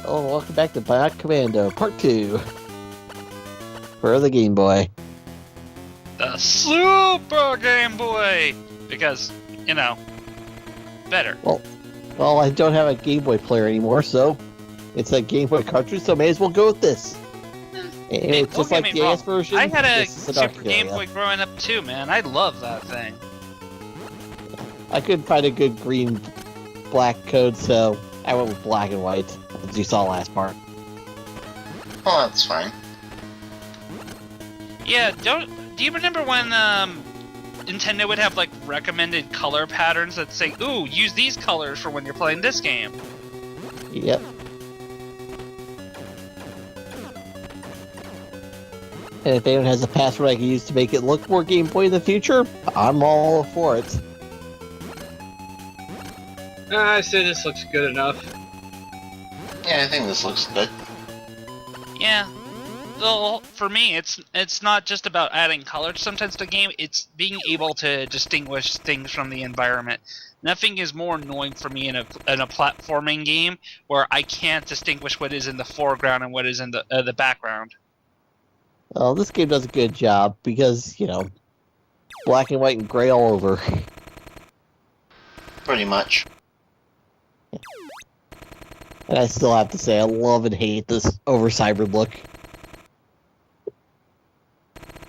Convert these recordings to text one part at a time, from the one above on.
Oh, welcome back to Bionic Commando, Part 2. For the Game Boy. The Super Game Boy! Because, you know, better. Well, I don't have a Game Boy player anymore, so it's a Game Boy cartridge, so may as well go with this. And it's just like the NES version. I had a Super Game Boy growing up too, man. I love that thing. I couldn't find a good green-black code, so I went with black and white, as you saw last part. Oh, that's fine. Yeah, do you remember when Nintendo would have like recommended color patterns that say, "Ooh, use these colors for when you're playing this game"? Yep. And if anyone has a password I can use to make it look more Game Boy in the future, I'm all for it. I say this looks good enough. Yeah, I think this looks good. Yeah. Well, for me, it's not just about adding color sometimes to the game, it's being able to distinguish things from the environment. Nothing is more annoying for me in a platforming game where I can't distinguish what is in the foreground and what is in the background. Well, this game does a good job because, you know, black and white and gray all over. Pretty much. And I still have to say, I love and hate this over-cybered look.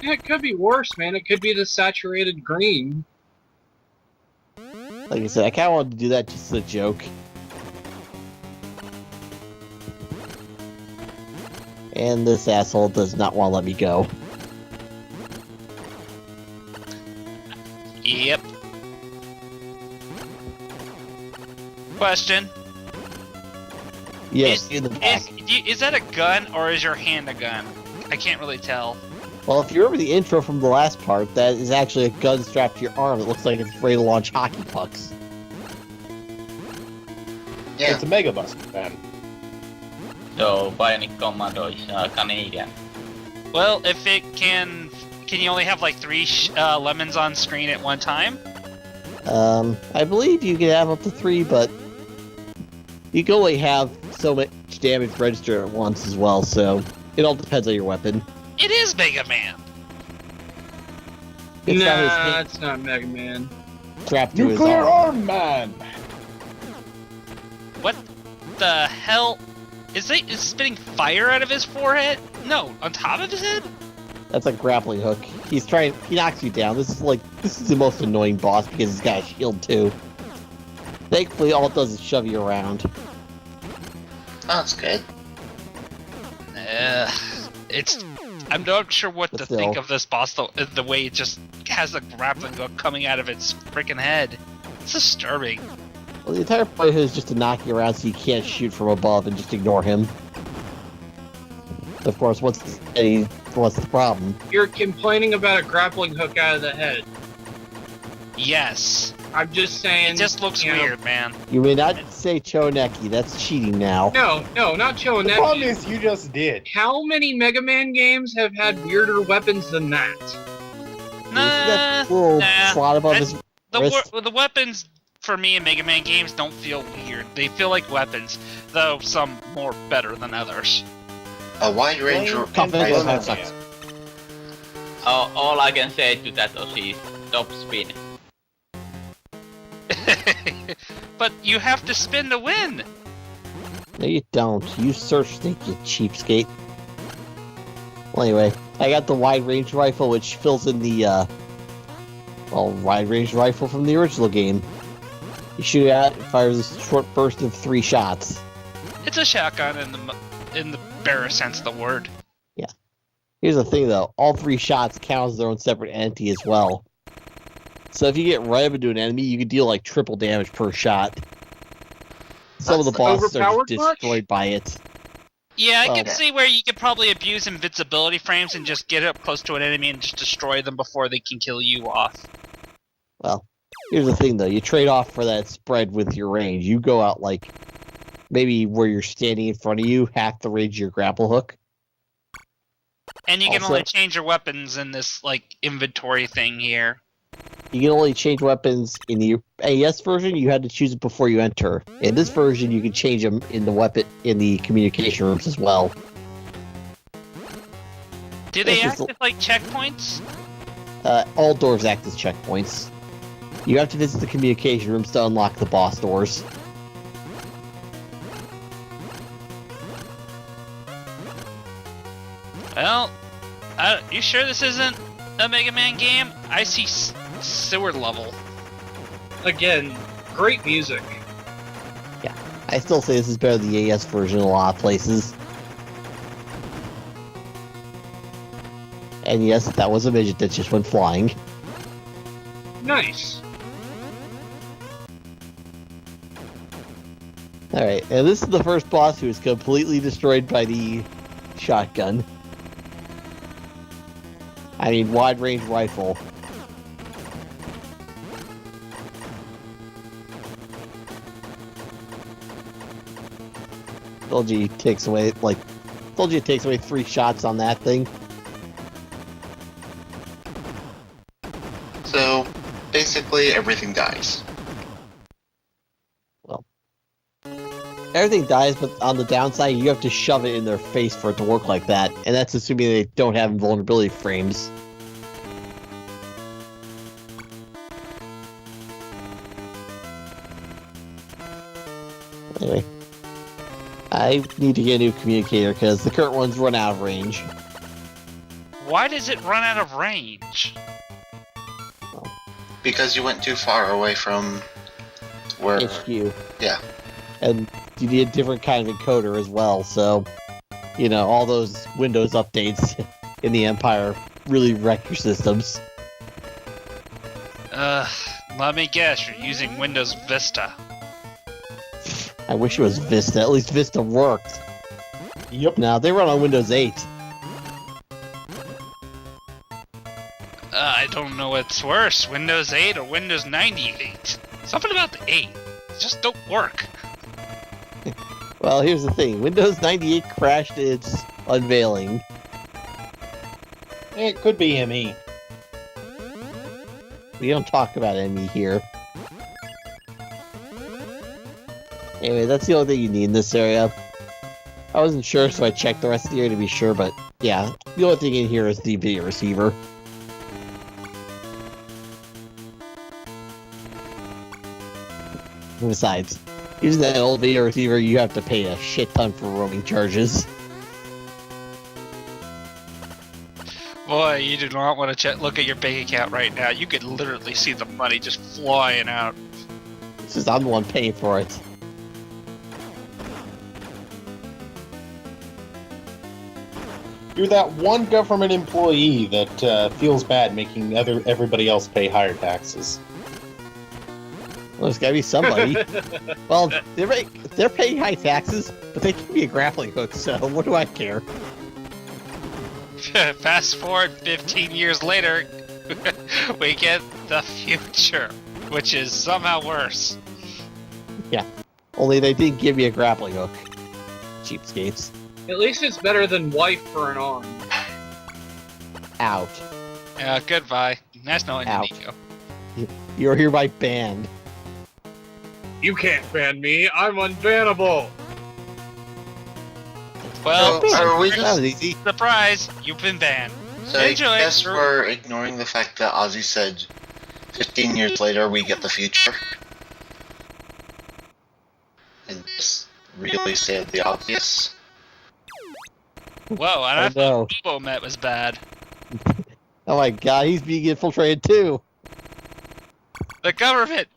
Yeah, it could be worse, man. It could be the saturated green. Like I said, I kind of wanted to do that just as a joke. And this asshole does not want to let me go. Yep. Question. Yes, in the back. Is that a gun or is your hand a gun? I can't really tell. Well, if you remember the intro from the last part, that is actually a gun strapped to your arm. It looks like it's ready to launch hockey pucks. Yeah. It's a Mega Buster, man. So, Bionic Commando is Canadian. Well, if it can you only have like 3 lemons on screen at one time? I believe you can have up to 3, but you can only have so much damage register at once as well, so it all depends on your weapon. It is Mega Man! It's not his Nah, hand it's not Mega Man. strapped to his Nuclear arm. Arm Man! What the hell? Is spitting fire out of his forehead? No, on top of his head? That's a grappling hook. He knocks you down. This is the most annoying boss because he's got a shield too. Thankfully, all it does is shove you around. That's good. I'm not sure what But to still. think of this boss, though, the way it just has a grappling hook coming out of its freaking head. It's disturbing. Well, the entire point is just to knock you around so you can't shoot from above and just ignore him. Of course, what's the problem? You're complaining about a grappling hook out of the head. Yes. I'm just saying. It just looks you know, weird, man. You may not say Choneki. That's cheating now. No, not The problem Choneki. is you just did. How many Mega Man games have had weirder weapons than that? That little slot above his wrist. The weapons for me in Mega Man games don't feel weird. They feel like weapons, though some more better than others. A wide range of Confidence rifle. has sucks. All I can say to that is stop spin. But you have to spin to win. No, you don't. You search stick, you cheapskate. Well, anyway, I got the wide range rifle, which fills in the wide range rifle from the original game. You shoot it out, it fires a short burst of 3 shots. It's a shotgun in the barest sense of the word. Here's the thing, though. All 3 shots count as their own separate entity as well. So if you get right up into an enemy, you can deal like triple damage per shot. Some of the That's bosses are overpowered just much? destroyed by it. Yeah, I Well, can see where you could probably abuse invincibility frames and just get up close to an enemy and just destroy them before they can kill you off. Well, here's the thing, though. You trade off for that spread with your range. You go out like maybe where you're standing in front of you, half the range of your grapple hook. And you can Also- only change your weapons in this like inventory thing here. you can only change weapons in the AES version. You had to choose it before you enter. In this version, you can change them in the weapon in the communication rooms as well. Do they This act is- as like checkpoints? All doors act as checkpoints. You have to visit the communication rooms to unlock the boss doors. Well, you sure this isn't a Mega Man game? I see sewer level. Again, great music. I still say this is better than the AES version in a lot of places. And yes, that was a midget that just went flying. Nice. Alright, and this is the first boss who is completely destroyed by the shotgun. I mean, wide-range rifle. Told you it takes away, told you it takes away 3 shots on that thing. So, basically, everything dies. Everything dies, but on the downside, you have to shove it in their face for it to work like that. And that's assuming they don't have invulnerability frames. Anyway. I need to get a new communicator, because the current one's run out of range. Why does it run out of range? Because you went too far away from where... HQ. Yeah. And you need a different kind of encoder as well, so... You know, all those Windows updates in the Empire really wreck your systems. Let me guess, you're using Windows Vista. I wish it was Vista. At least Vista worked. Yep. Now, they run on Windows 8. I don't know what's worse, Windows 8 or Windows 98. Something about the 8. It just don't work. Well, here's the thing. Windows 98 crashed its unveiling. It could be ME. We don't talk about ME here. Anyway, that's the only thing you need in this area. I wasn't sure, so I checked the rest of the area to be sure, but yeah, the only thing in here is the video receiver. Besides, using that old video receiver, you have to pay a shit ton for roaming charges. Boy, you do not want to look at your bank account right now. You could literally see the money just flying out. It's just I'm the one paying for it. You're that one government employee that feels bad making everybody else pay higher taxes. Well, there's gotta be somebody. Well, they're paying high taxes, but they give me a grappling hook, so what do I care? Fast forward 15 years later, we get the future, which is somehow worse. Only they didn't give me a grappling hook. Cheapskates. At least it's better than wife for an arm. Out. Goodbye. Nice knowing you, Out. Nico. You're hereby banned. You can't ban me. I'm unbannable. Well, So, are we That just... was easy. surprise, you've been banned. So I Enjoy. guess we're ignoring the fact that Ozzy said 15 years later we get the future. And just really say the obvious. Whoa, and I Oh no. thought Bobo Met was bad. Oh my god, he's being infiltrated too. The government,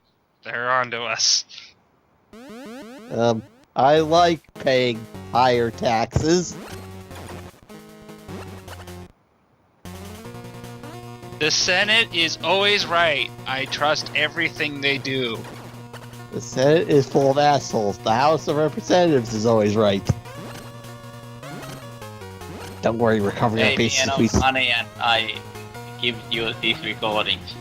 they're on to us. I like paying higher taxes. The Senate is always right. I trust everything they do. The Senate is full of assholes. The House of Representatives is always right. Don't worry, we're covering Pay our me bases. enough money and I give you these recordings.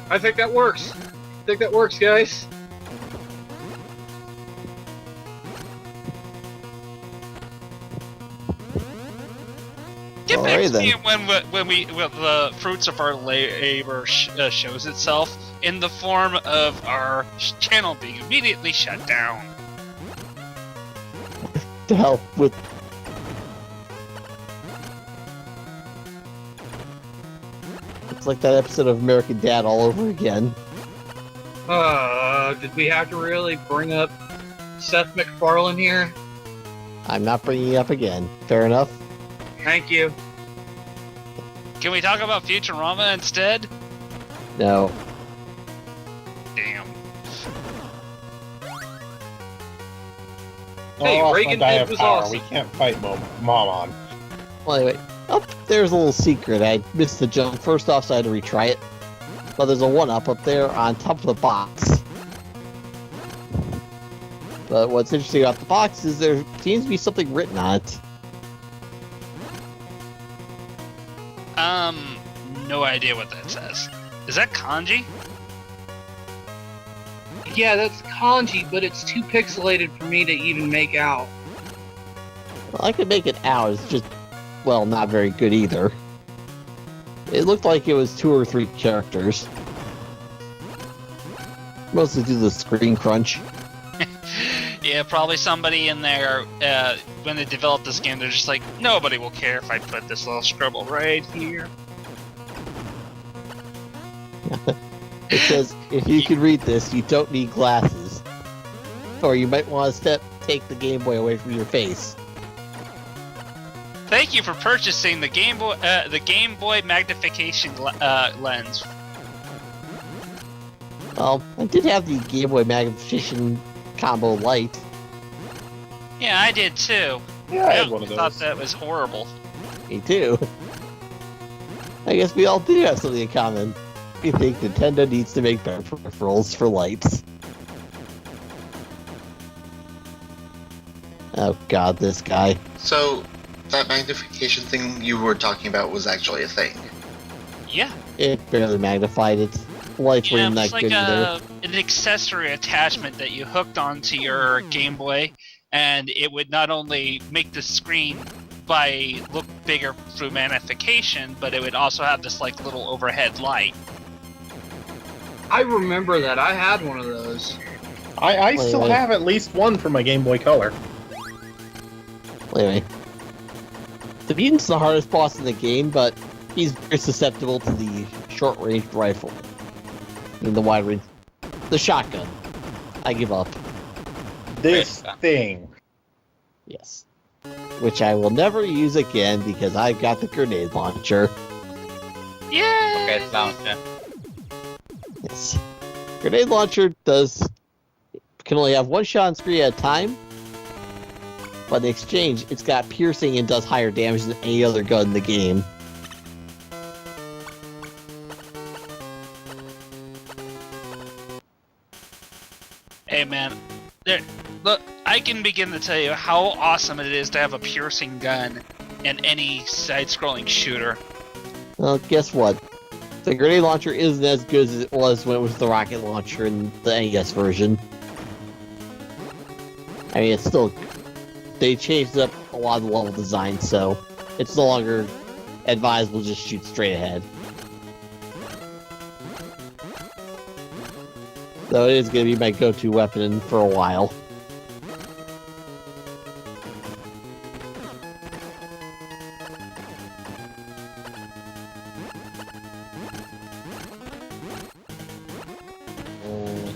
I think that works. Guys. Get Alright then. when the fruits of our labor shows itself in the form of our channel being immediately shut down. To help with. It's like that episode of American Dad all over again. Did we have to really bring up Seth MacFarlane here? I'm not bringing it up again. Fair enough. Thank you. Can we talk about Futurama instead? No. Damn. Hey, Oh, Reagan my did was power. awesome. We can't fight Mom on. Well, anyway, there's a little secret. I missed the jump first off, so I had to retry it. But there's a 1-up up there on top of the box. But what's interesting about the box is there seems to be something written on it. No idea what that says. Is that kanji? Yeah, that's kanji, but it's too pixelated for me to even make out. Well, I could make it out. It's just, well, not very good either. It looked like it was 2 or 3 characters. Mostly due to the screen crunch. Yeah, probably somebody in there, when they developed this game, they're just like, nobody will care if I put this little scribble right here. It says, if you can read this, you don't need glasses. Or you might want to take the Game Boy away from your face. Thank you for purchasing the Game Boy magnification lens. Well, I did have the Game Boy Magnification Combo Light. Yeah, I did too. Yeah, I had one of thought those. that was horrible. Me too. I guess we all do have something in common. We think Nintendo needs to make better peripherals for lights. Oh god, this guy. So, that magnification thing you were talking about was actually a thing. Yeah. It barely magnified it. Lights Yeah, weren't it's that like good either. an accessory attachment that you hooked onto your Game Boy, and it would not only make the screen look bigger through magnification, but it would also have this like little overhead light. I remember that. I had one of those. I still Wait. have at least one for my Game Boy Color. Anyway. The mutant's the hardest boss in the game, but he's very susceptible to the short-range rifle. I mean, the wide-range... The shotgun. I give up. This thing. Yes. Which I will never use again because I've got the grenade launcher. Yeah. Rocket launcher. Yes. Grenade launcher can only have one shot on screen at a time. But in exchange, it's got piercing and does higher damage than any other gun in the game. Hey man, look, I can begin to tell you how awesome it is to have a piercing gun in any side-scrolling shooter. Well, guess what? The grenade launcher isn't as good as it was when it was the rocket launcher in the NES version. I mean, it's still... They changed up a lot of the level design, so it's no longer advisable to just shoot straight ahead. Though it is going to be my go-to weapon for a while.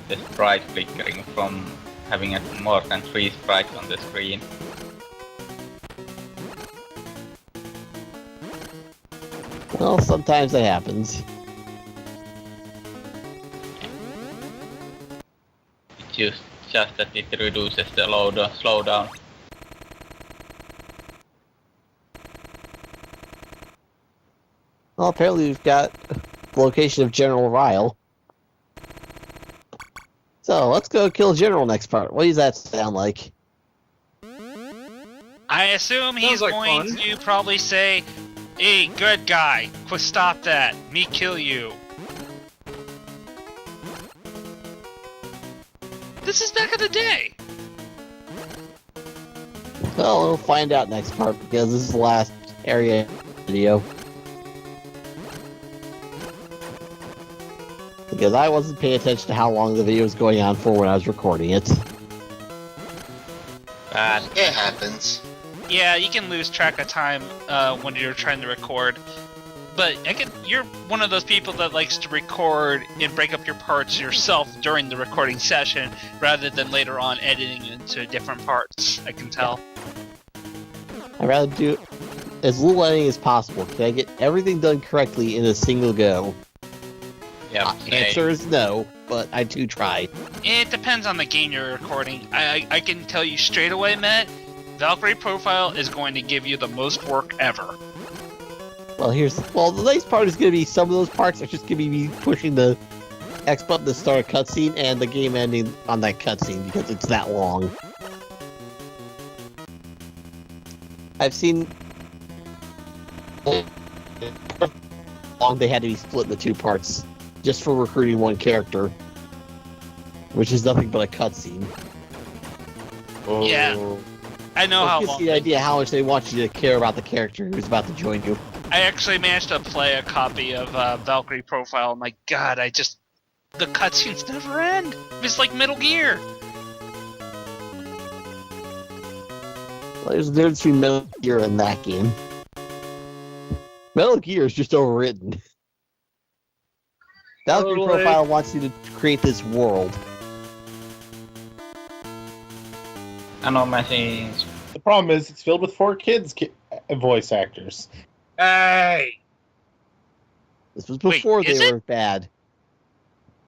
The sprite flickering from having more than 3 sprites on the screen. Well, sometimes that happens. It's just that it reduces the slowdown. Well, apparently we've got the location of General Ryle. So, let's go kill General next part. What does that sound like? I assume he's Sounds like going fun. to probably say, "Hey, good guy, stop that. Me kill you." This is back in the day. Well, we'll find out next part, because this is the last area video. Because I wasn't paying attention to how long the video was going on for when I was recording it. Bad. It happens. Yeah, you can lose track of time when you're trying to record. But you're one of those people that likes to record and break up your parts yourself during the recording session, rather than later on editing into different parts. I can tell. I'd rather do as little editing as possible. Can I get everything done correctly in a single go? Yeah. Answer is no, but I do try. It depends on the game you're recording. I can tell you straight away, Matt, Valkyrie Profile is going to give you the most work ever. Well, the nice part is going to be some of those parts are just going to be me pushing the X button to start a cutscene and the game ending on that cutscene because it's that long. I've seen how long they had to be split into two parts just for recruiting one character, which is nothing but a cutscene. Oh. Yeah. I know how That gives long. you the idea how much they want you to care about the character who's about to join you. I actually managed to play a copy of Valkyrie Profile. My God, the cutscenes never end. It's like Metal Gear. Well, there's a difference between Metal Gear and that game. Metal Gear is just overwritten. Valkyrie Totally. Profile wants you to create this world. Nano machines. The problem is it's filled with 4 kids voice actors. Hey! This was before Wait, is they it? were bad.